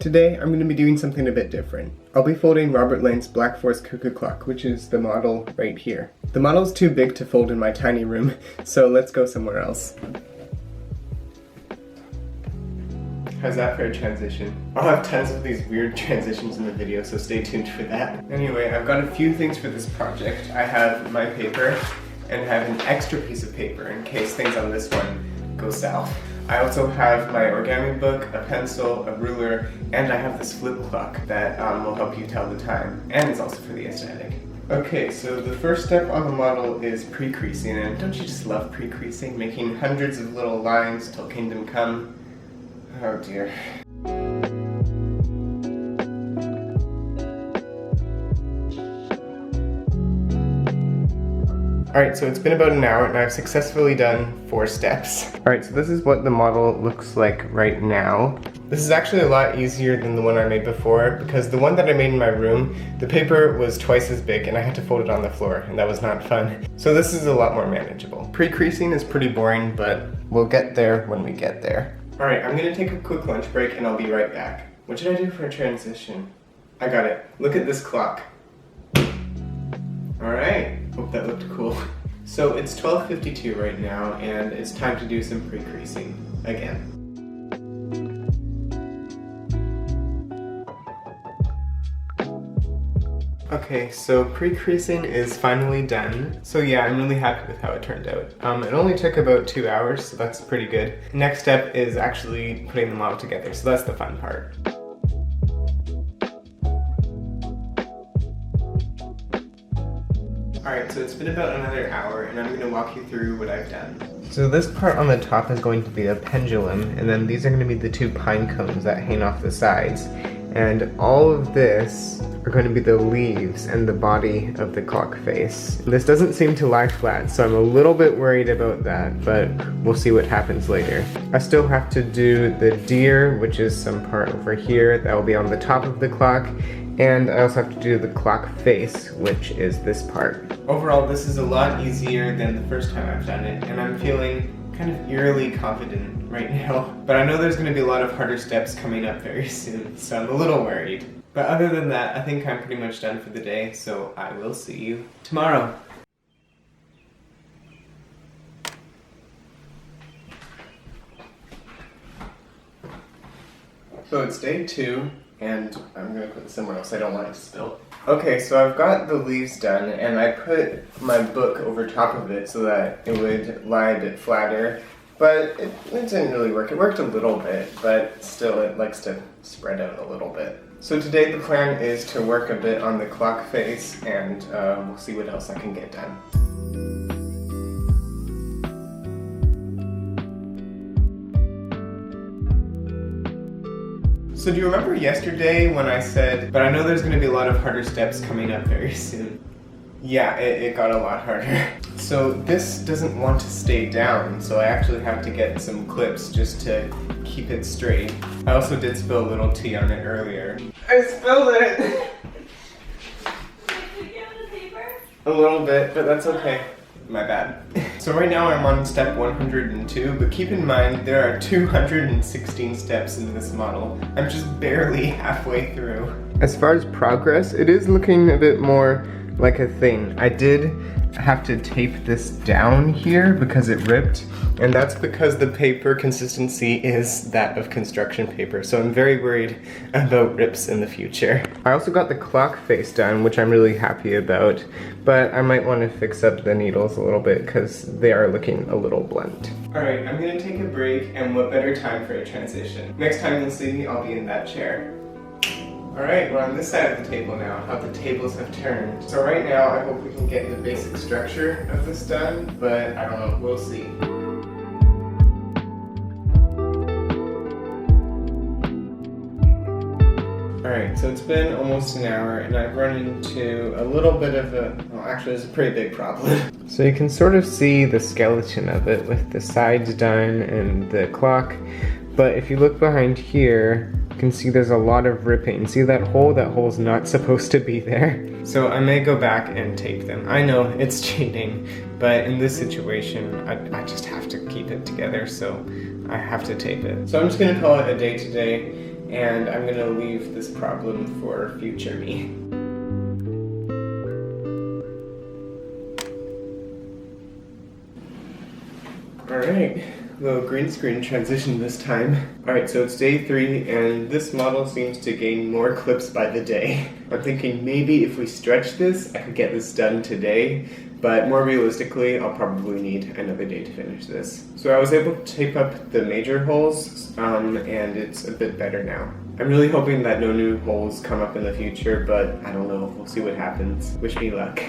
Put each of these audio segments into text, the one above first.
Today, I'm going to be doing something a bit different. I'll be folding Robert Lane's Black Forest CUKOO clock, which is the model right here. The model is too big to fold in my tiny room, so let's go somewhere else. How's that for a transition? I'll have tons of these weird transitions in the video, so stay tuned for that. Anyway, I've got a few things for this project. I have my paper, and I have an extra piece of paper in case things on this one go south. I also have my origami book, a pencil, a ruler, and I have this flip clock that will help you tell the time, and it's also for the aesthetic. Okay, so the first step on the model is pre-creasing, and don't you just love pre-creasing? Making hundreds of little lines till kingdom come. Oh dear. Alright, so it's been about an hour and I've successfully done 4 steps. Alright, so this is what the model looks like right now. This is actually a lot easier than the one I made before because the one that I made in my room, the paper was twice as big and I had to fold it on the floor and that was not fun. So this is a lot more manageable. Pre-creasing is pretty boring, but we'll get there when we get there. Alright, I'm gonna take a quick lunch break and I'll be right back. What should I do for a transition? I got it. Look at this clock. Alright, hope that looked cool. So it's 12:52 right now and it's time to do some pre-creasing again. Okay, so pre-creasing is finally done. So yeah, I'm really happy with how it turned out. It only took about 2 hours, so that's pretty good. Next step is actually putting the model together, so that's the fun part. Alright, so it's been about another hour and I'm going to walk you through what I've done. So this part on the top is going to be a pendulum, and then these are going to be the 2 pine cones that hang off the sides. And all of this are going to be the leaves and the body of the clock face. This doesn't seem to lie flat, so I'm a little bit worried about that, but we'll see what happens later. I still have to do the deer, which is some part over here that will be on the top of the clock, and I also have to do the clock face, which is this part. Overall, this is a lot easier than the first time I've done it, and I'm feeling kind of eerily confident right now. But I know there's going to be a lot of harder steps coming up very soon, so I'm a little worried. But other than that, I think I'm pretty much done for the day, so I will see you tomorrow. So it's day 2, and I'm going to put it somewhere else. I don't want it to spill. Okay, so I've got the leaves done, and I put my book over top of it so that it would lie a bit flatter. But it didn't really work. It worked a little bit, but still it likes to spread out a little bit. So today the plan is to work a bit on the clock face, and we'll see what else I can get done. So do you remember yesterday when I said, but I know there's going to be a lot of harder steps coming up very soon? Yeah, it got a lot harder. So this doesn't want to stay down, so I actually have to get some clips just to keep it straight. I also did spill a little tea on it earlier. I spilled it! Did you give the paper? A little bit, but that's okay. My bad. So right now I'm on step 102, but keep in mind there are 216 steps in this model. I'm just barely halfway through. As far as progress, it is looking a bit more like a thing. I did have to tape this down here because it ripped, and that's because the paper consistency is that of construction paper, so I'm very worried about rips in the future. I also got the clock face done, which I'm really happy about, but I might want to fix up the needles a little bit because they are looking a little blunt. Alright, I'm gonna take a break, and what better time for a transition. Next time you'll see me, I'll be in that chair. Alright, we're on this side of the table now, how the tables have turned. So right now, I hope we can get the basic structure of this done, but I don't know, we'll see. Alright, so it's been almost an hour, and I've run into a little bit of well actually it's a pretty big problem. So you can sort of see the skeleton of it with the sides done and the clock, but if you look behind here, you can see there's a lot of ripping. See that hole? That hole's not supposed to be there. So I may go back and tape them. I know, it's cheating, but in this situation, I just have to keep it together, so I have to tape it. So I'm just gonna call it a day today, and I'm gonna leave this problem for future me. Alright, little green screen transition this time. Alright, so it's day 3, and this model seems to gain more clips by the day. I'm thinking maybe if we stretch this, I could get this done today, but more realistically, I'll probably need another day to finish this. So I was able to tape up the major holes, and it's a bit better now. I'm really hoping that no new holes come up in the future, but I don't know, we'll see what happens. Wish me luck.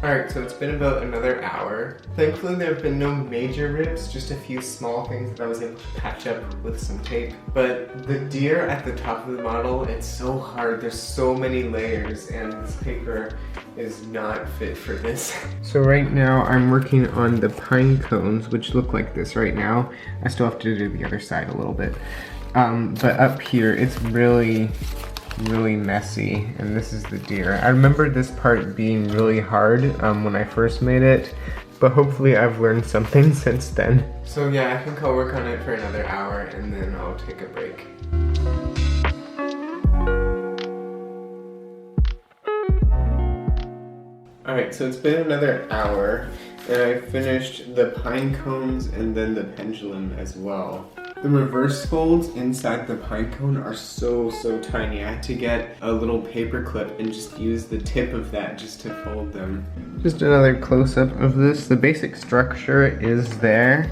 Alright, so it's been about another hour. Thankfully there have been no major rips, just a few small things that I was able to patch up with some tape. But the deer at the top of the model, it's so hard, there's so many layers, and this paper is not fit for this. So right now I'm working on the pine cones, which look like this right now. I still have to do the other side a little bit. But up here, it's really messy, and this is the deer. I remember this part being really hard when I first made it, but hopefully I've learned something since then. So yeah, I think I'll work on it for another hour and then I'll take a break. Alright, so it's been another hour and I finished the pine cones and then the pendulum as well. The reverse folds inside the pine cone are so tiny. I had to get a little paper clip and just use the tip of that just to fold them. Just another close-up of this. The basic structure is there,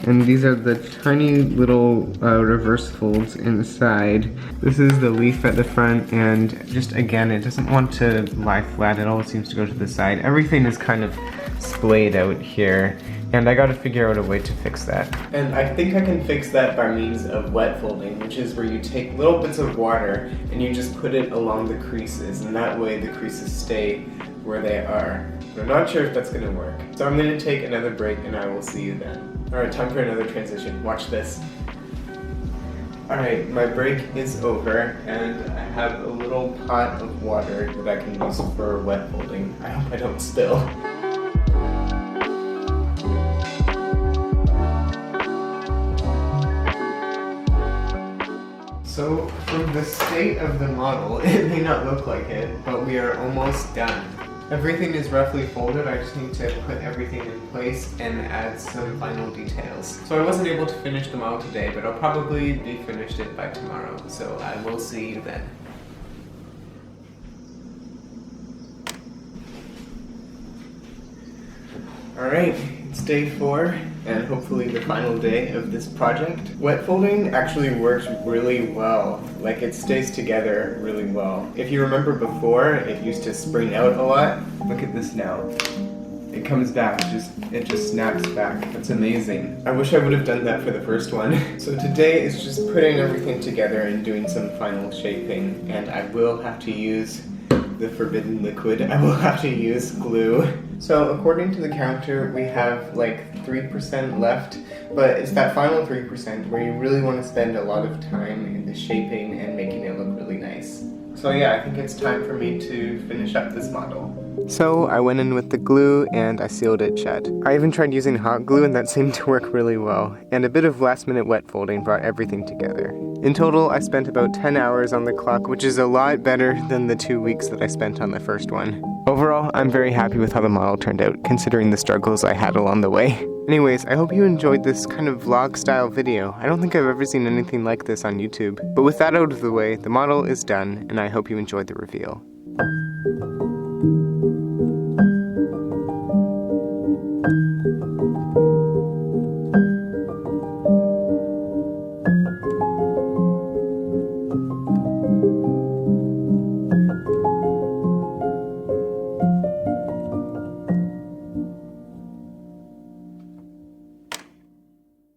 and these are the tiny little reverse folds inside. This is the leaf at the front, and just again, it doesn't want to lie flat at all. It seems to go to the side. Everything is kind of splayed out here. And I gotta figure out a way to fix that. And I think I can fix that by means of wet folding, which is where you take little bits of water and you just put it along the creases, and that way the creases stay where they are. But I'm not sure if that's gonna work. So I'm gonna take another break and I will see you then. Alright, time for another transition. Watch this. Alright, my break is over and I have a little pot of water that I can use for wet folding. I hope I don't spill. So, from the state of the model, it may not look like it, but we are almost done. Everything is roughly folded, I just need to put everything in place and add some final details. So I wasn't able to finish the model today, but I'll probably be finished it by tomorrow, so I will see you then. Alright, it's day 4, and hopefully the final day of this project. Wet folding actually works really well. Like, it stays together really well. If you remember before, it used to spring out a lot. Look at this now. It comes back, it just snaps back. That's amazing. I wish I would have done that for the first one. So today is just putting everything together and doing some final shaping, and I will have to use the forbidden liquid. I will have to use glue. So according to the counter, we have like 3% left, but it's that final 3% where you really want to spend a lot of time in the shaping and making it look really nice. So yeah, I think it's time for me to finish up this model. So I went in with the glue and I sealed it shut. I even tried using hot glue and that seemed to work really well, and a bit of last minute wet folding brought everything together. In total, I spent about 10 hours on the clock, which is a lot better than the 2 weeks that I spent on the first one. Overall, I'm very happy with how the model turned out, considering the struggles I had along the way. Anyways, I hope you enjoyed this kind of vlog-style video. I don't think I've ever seen anything like this on YouTube. But with that out of the way, the model is done, and I hope you enjoyed the reveal.